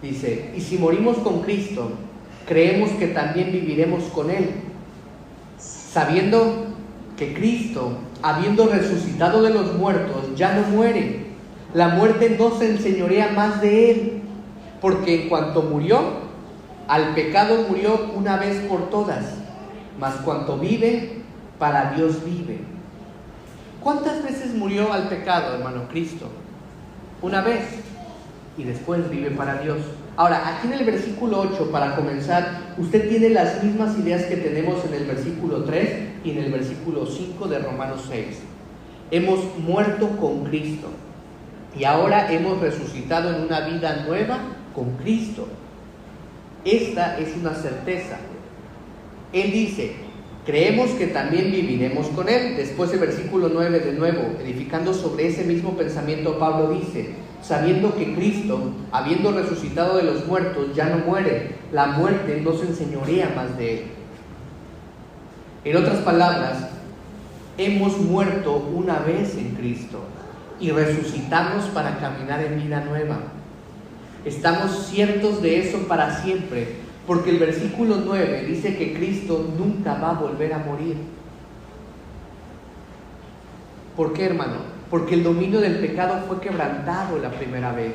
Dice, y si morimos con Cristo, creemos que también viviremos con Él, sabiendo que Cristo, habiendo resucitado de los muertos, ya no muere. La muerte no se enseñorea más de Él, porque en cuanto murió, al pecado murió una vez por todas, mas cuanto vive, para Dios vive. ¿Cuántas veces murió al pecado, hermano? Cristo. Una vez, y después vive para Dios. Ahora, aquí en el versículo 8, para comenzar, usted tiene las mismas ideas que tenemos en el versículo 3 y en el versículo 5 de Romanos 6. Hemos muerto con Cristo y ahora hemos resucitado en una vida nueva con Cristo. Esta es una certeza. Él dice, creemos que también viviremos con Él. Después el versículo 9 de nuevo, edificando sobre ese mismo pensamiento, Pablo dice, sabiendo que Cristo, habiendo resucitado de los muertos, ya no muere, la muerte no se enseñorea más de Él. En otras palabras, hemos muerto una vez en Cristo y resucitamos para caminar en vida nueva. Estamos ciertos de eso para siempre, porque el versículo 9 dice que Cristo nunca va a volver a morir. ¿Por qué, hermano? Porque el dominio del pecado fue quebrantado la primera vez.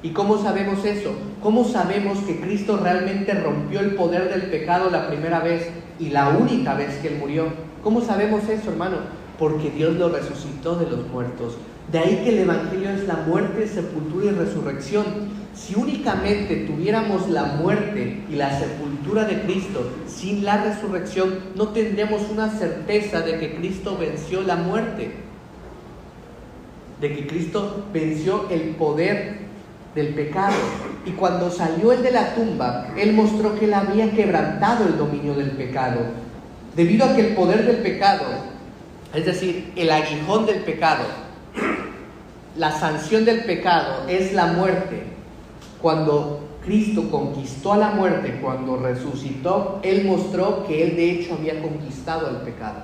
¿Y cómo sabemos eso? ¿Cómo sabemos que Cristo realmente rompió el poder del pecado la primera vez y la única vez que Él murió? ¿Cómo sabemos eso, hermano? Porque Dios lo resucitó de los muertos. De ahí que el Evangelio es la muerte, sepultura y resurrección. Si únicamente tuviéramos la muerte y la sepultura de Cristo sin la resurrección, no tendríamos una certeza de que Cristo venció la muerte, de que Cristo venció el poder del pecado. Y cuando salió Él de la tumba, Él mostró que Él había quebrantado el dominio del pecado. Debido a que el poder del pecado, es decir, el aguijón del pecado, la sanción del pecado es la muerte. Cuando Cristo conquistó a la muerte, cuando resucitó, Él mostró que Él de hecho había conquistado el pecado.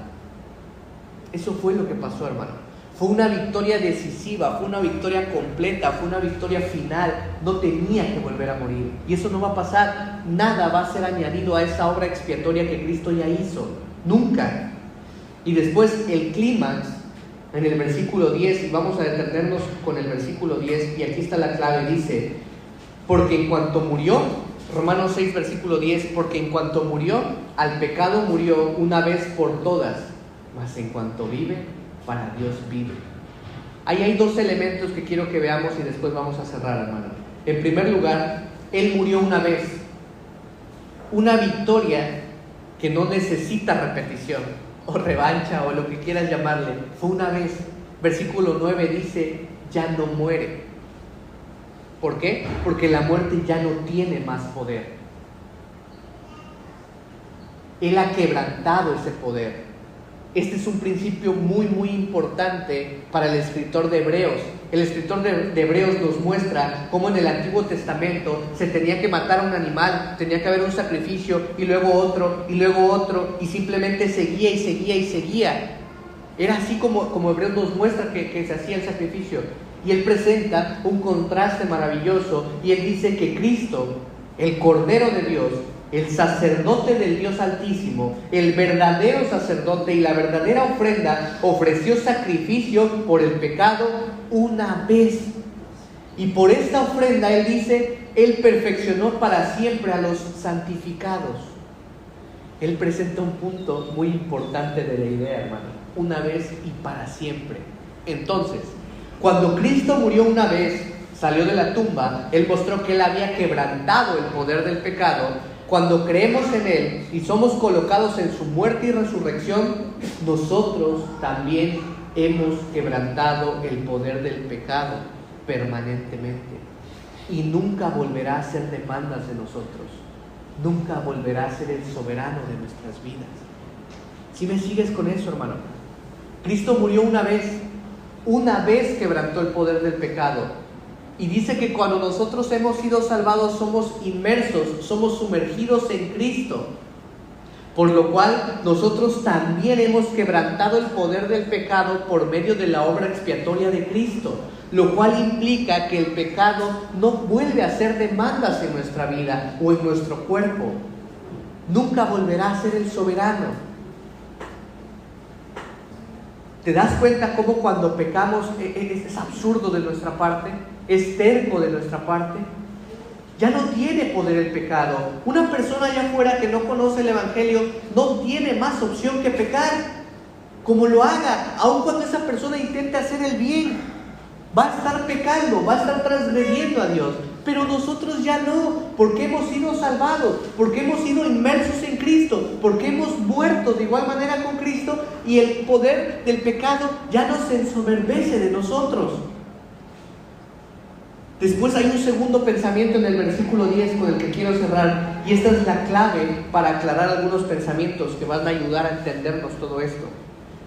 Eso fue lo que pasó, hermano. Fue una victoria decisiva, fue una victoria completa, fue una victoria final. No tenía que volver a morir. Y eso no va a pasar. Nada va a ser añadido a esa obra expiatoria que Cristo ya hizo. Nunca. Y después el clímax, en el versículo 10, y vamos a detenernos con el versículo 10, y aquí está la clave, dice, porque en cuanto murió, Romanos 6, versículo 10, porque en cuanto murió, al pecado murió una vez por todas, mas en cuanto vive, para Dios vive. Ahí hay dos elementos que quiero que veamos y después vamos a cerrar, hermano. En primer lugar, Él murió una vez. Una victoria que no necesita repetición o revancha o lo que quieras llamarle. Fue una vez. Versículo 9 dice, ya no muere. ¿Por qué? Porque la muerte ya no tiene más poder. Él ha quebrantado ese poder. Este es un principio muy, muy importante para el escritor de Hebreos. El escritor de Hebreos nos muestra cómo en el Antiguo Testamento se tenía que matar a un animal, tenía que haber un sacrificio, y luego otro, y simplemente seguía y seguía y seguía. Era así como Hebreos nos muestra que se hacía el sacrificio. Y él presenta un contraste maravilloso, y él dice que Cristo, el Cordero de Dios, el sacerdote del Dios Altísimo, el verdadero sacerdote y la verdadera ofrenda, ofreció sacrificio por el pecado una vez. Y por esta ofrenda, él dice, él perfeccionó para siempre a los santificados. Él presenta un punto muy importante de la idea, hermano. Una vez y para siempre. Entonces, cuando Cristo murió una vez, salió de la tumba, Él mostró que Él había quebrantado el poder del pecado. Cuando creemos en Él y somos colocados en su muerte y resurrección, nosotros también hemos quebrantado el poder del pecado permanentemente. Y nunca volverá a hacer demandas de nosotros. Nunca volverá a ser el soberano de nuestras vidas. ¿Sí me sigues con eso, hermano? Cristo murió una vez quebrantó el poder del pecado. Y dice que cuando nosotros hemos sido salvados somos inmersos, somos sumergidos en Cristo. Por lo cual nosotros también hemos quebrantado el poder del pecado por medio de la obra expiatoria de Cristo, lo cual implica que el pecado no vuelve a hacer demandas en nuestra vida o en nuestro cuerpo. Nunca volverá a ser el soberano. ¿Te das cuenta cómo cuando pecamos es absurdo de nuestra parte? Es terco de nuestra parte. Ya no tiene poder el pecado. Una persona allá afuera que no conoce el Evangelio no tiene más opción que pecar. Como lo haga, aun cuando esa persona intente hacer el bien, va a estar pecando, va a estar transgrediendo a Dios. Pero nosotros ya no, porque hemos sido salvados, porque hemos sido inmersos en Cristo, porque hemos muerto de igual manera con Cristo, y el poder del pecado ya no se ensoberbece de nosotros. Después hay un segundo pensamiento en el versículo 10 con el que quiero cerrar, y esta es la clave para aclarar algunos pensamientos que van a ayudar a entendernos todo esto.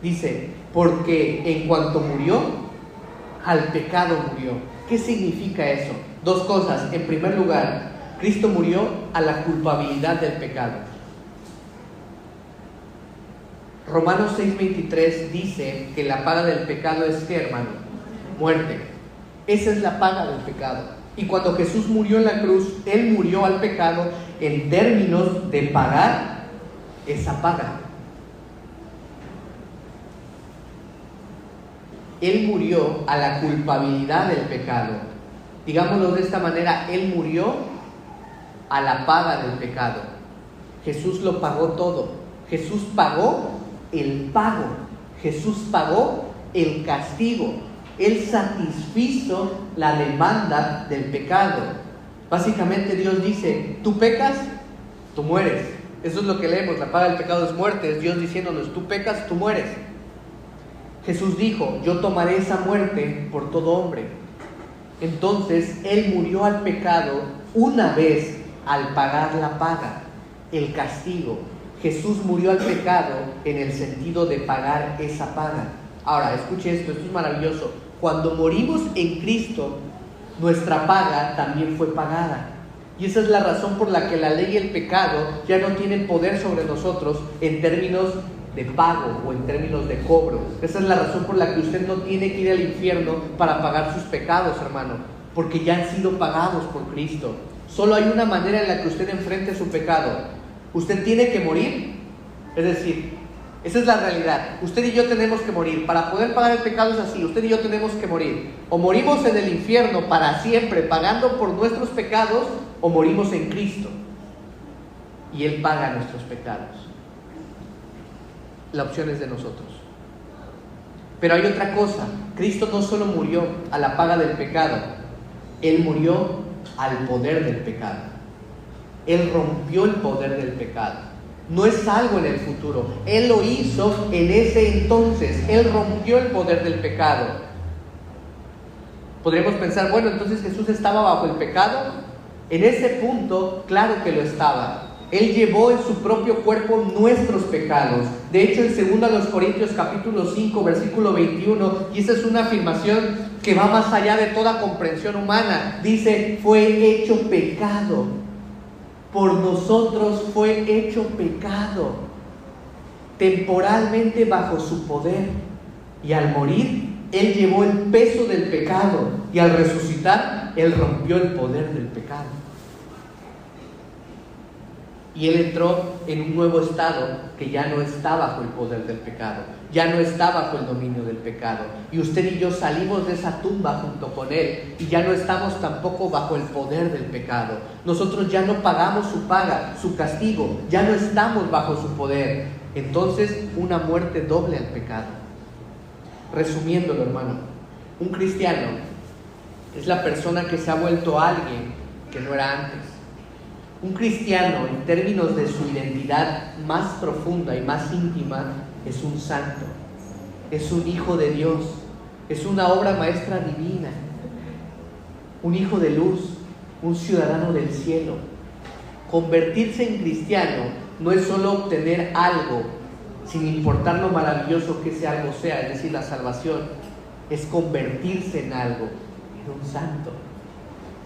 Dice, porque en cuanto murió, al pecado murió. ¿Qué significa eso? Dos cosas. En primer lugar, Cristo murió a la culpabilidad del pecado. Romanos 6:23 dice que la paga del pecado es ¿qué, hermano? Muerte. Esa es la paga del pecado. Y cuando Jesús murió en la cruz, Él murió al pecado en términos de pagar esa paga. Él murió a la culpabilidad del pecado. Digámoslo de esta manera, Él murió a la paga del pecado. Jesús lo pagó todo. Jesús pagó el pago. Jesús pagó el castigo. Él satisfizo la demanda del pecado. Básicamente Dios dice, tú pecas, tú mueres. Eso es lo que leemos, la paga del pecado es muerte. Es Dios diciéndonos, tú pecas, tú mueres. Jesús dijo, yo tomaré esa muerte por todo hombre. Entonces, Él murió al pecado una vez al pagar la paga, el castigo. Jesús murió al pecado en el sentido de pagar esa paga. Ahora, escuche esto es maravilloso. Cuando morimos en Cristo, nuestra paga también fue pagada. Y esa es la razón por la que la ley y el pecado ya no tienen poder sobre nosotros en términos de pago o en términos de cobro. Esa es la razón por la que usted no tiene que ir al infierno para pagar sus pecados, hermano, porque ya han sido pagados por Cristo. Solo hay una manera en la que usted enfrente su pecado. Usted tiene que morir, es decir, esa es la realidad. Usted y yo tenemos que morir. Para poder pagar el pecado es así, usted y yo tenemos que morir. O morimos en el infierno para siempre pagando por nuestros pecados, o morimos en Cristo y Él paga nuestros pecados. La opción es de nosotros. Pero hay otra cosa. Cristo no solo murió a la paga del pecado, Él murió al poder del pecado. Él rompió el poder del pecado. No es algo en el futuro. Él lo hizo en ese entonces. Él rompió el poder del pecado. Podríamos pensar, bueno, entonces Jesús estaba bajo el pecado. En ese punto, claro que lo estaba. Él llevó en su propio cuerpo nuestros pecados. De hecho, en 2 Corintios capítulo 5, versículo 21, y esa es una afirmación que va más allá de toda comprensión humana. Dice, fue hecho pecado. Por nosotros fue hecho pecado. Temporalmente bajo su poder. Y al morir, Él llevó el peso del pecado. Y al resucitar, Él rompió el poder del pecado. Y Él entró en un nuevo estado que ya no está bajo el poder del pecado, ya no está bajo el dominio del pecado. Y usted y yo salimos de esa tumba junto con Él y ya no estamos tampoco bajo el poder del pecado. Nosotros ya no pagamos su paga, su castigo, ya no estamos bajo su poder. Entonces, una muerte doble al pecado. Resumiéndolo, hermano, un cristiano es la persona que se ha vuelto alguien que no era antes. Un cristiano, en términos de su identidad más profunda y más íntima, es un santo, es un hijo de Dios, es una obra maestra divina, un hijo de luz, un ciudadano del cielo. Convertirse en cristiano no es solo obtener algo, sin importar lo maravilloso que ese algo sea, es decir, la salvación, es convertirse en algo, en un santo.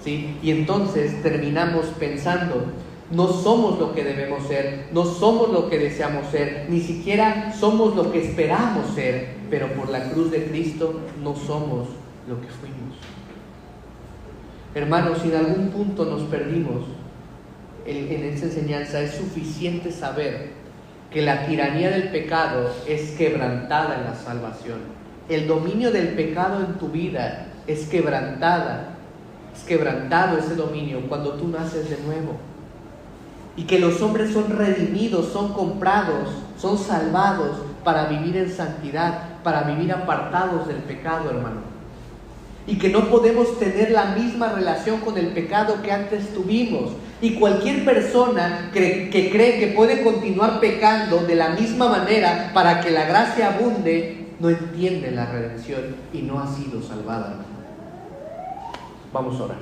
¿Sí? Y entonces terminamos pensando, No somos lo que debemos ser, no somos lo que deseamos ser, ni siquiera somos lo que esperamos ser, pero por la cruz de Cristo no somos lo que fuimos. Hermanos, si en algún punto nos perdimos en esa enseñanza, es suficiente saber que la tiranía del pecado es quebrantada en la salvación. El dominio del pecado en tu vida es quebrantado ese dominio cuando tú naces de nuevo. Y que los hombres son redimidos, son comprados, son salvados para vivir en santidad, para vivir apartados del pecado, hermano. Y que no podemos tener la misma relación con el pecado que antes tuvimos. Y cualquier persona que cree que puede continuar pecando de la misma manera para que la gracia abunde, no entiende la redención y no ha sido salvada. Vamos a orar.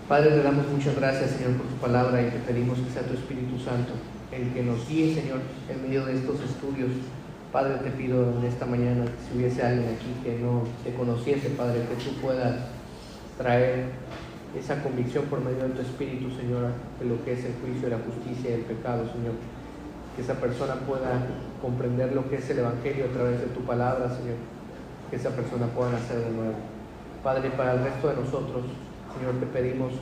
Padre, te damos muchas gracias, Señor, por tu palabra, y te pedimos que sea tu Espíritu Santo el que nos guíe, Señor, en medio de estos estudios. Padre, te pido en esta mañana que si hubiese alguien aquí que no te conociese, Padre, que tú puedas traer esa convicción por medio de tu Espíritu, Señor, de lo que es el juicio, la justicia y el pecado, Señor. Que esa persona pueda comprender lo que es el Evangelio a través de tu palabra, Señor. Que esa persona pueda nacer de nuevo. Padre, para el resto de nosotros, Señor, te pedimos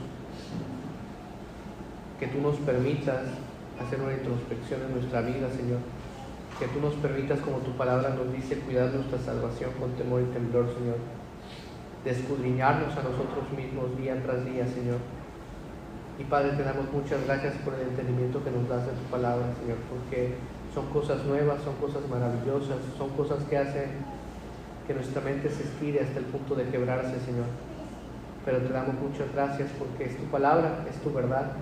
que tú nos permitas hacer una introspección en nuestra vida, Señor. Que tú nos permitas, como tu palabra nos dice, cuidar nuestra salvación con temor y temblor, Señor. De escudriñarnos a nosotros mismos día tras día, Señor. Y Padre, te damos muchas gracias por el entendimiento que nos das de tu palabra, Señor, porque son cosas nuevas, son cosas maravillosas, son cosas que hacen que nuestra mente se estire hasta el punto de quebrarse, Señor. Pero te damos muchas gracias porque es tu palabra, es tu verdad,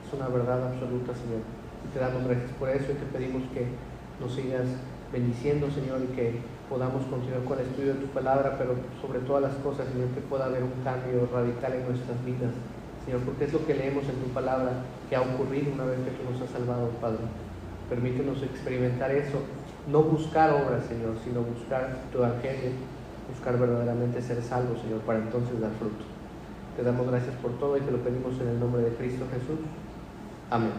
es una verdad absoluta, Señor. Y te damos gracias por eso y te pedimos que nos sigas bendiciendo, Señor, y que podamos continuar con el estudio de tu palabra, pero sobre todas las cosas, Señor, que pueda haber un cambio radical en nuestras vidas, Señor, porque es lo que leemos en tu palabra que ha ocurrido una vez que tú nos has salvado, Padre. Permítenos experimentar eso, no buscar obras, Señor, sino buscar tu evangelio, buscar verdaderamente ser salvos, Señor, para entonces dar fruto. Te damos gracias por todo y te lo pedimos en el nombre de Cristo Jesús. Amén.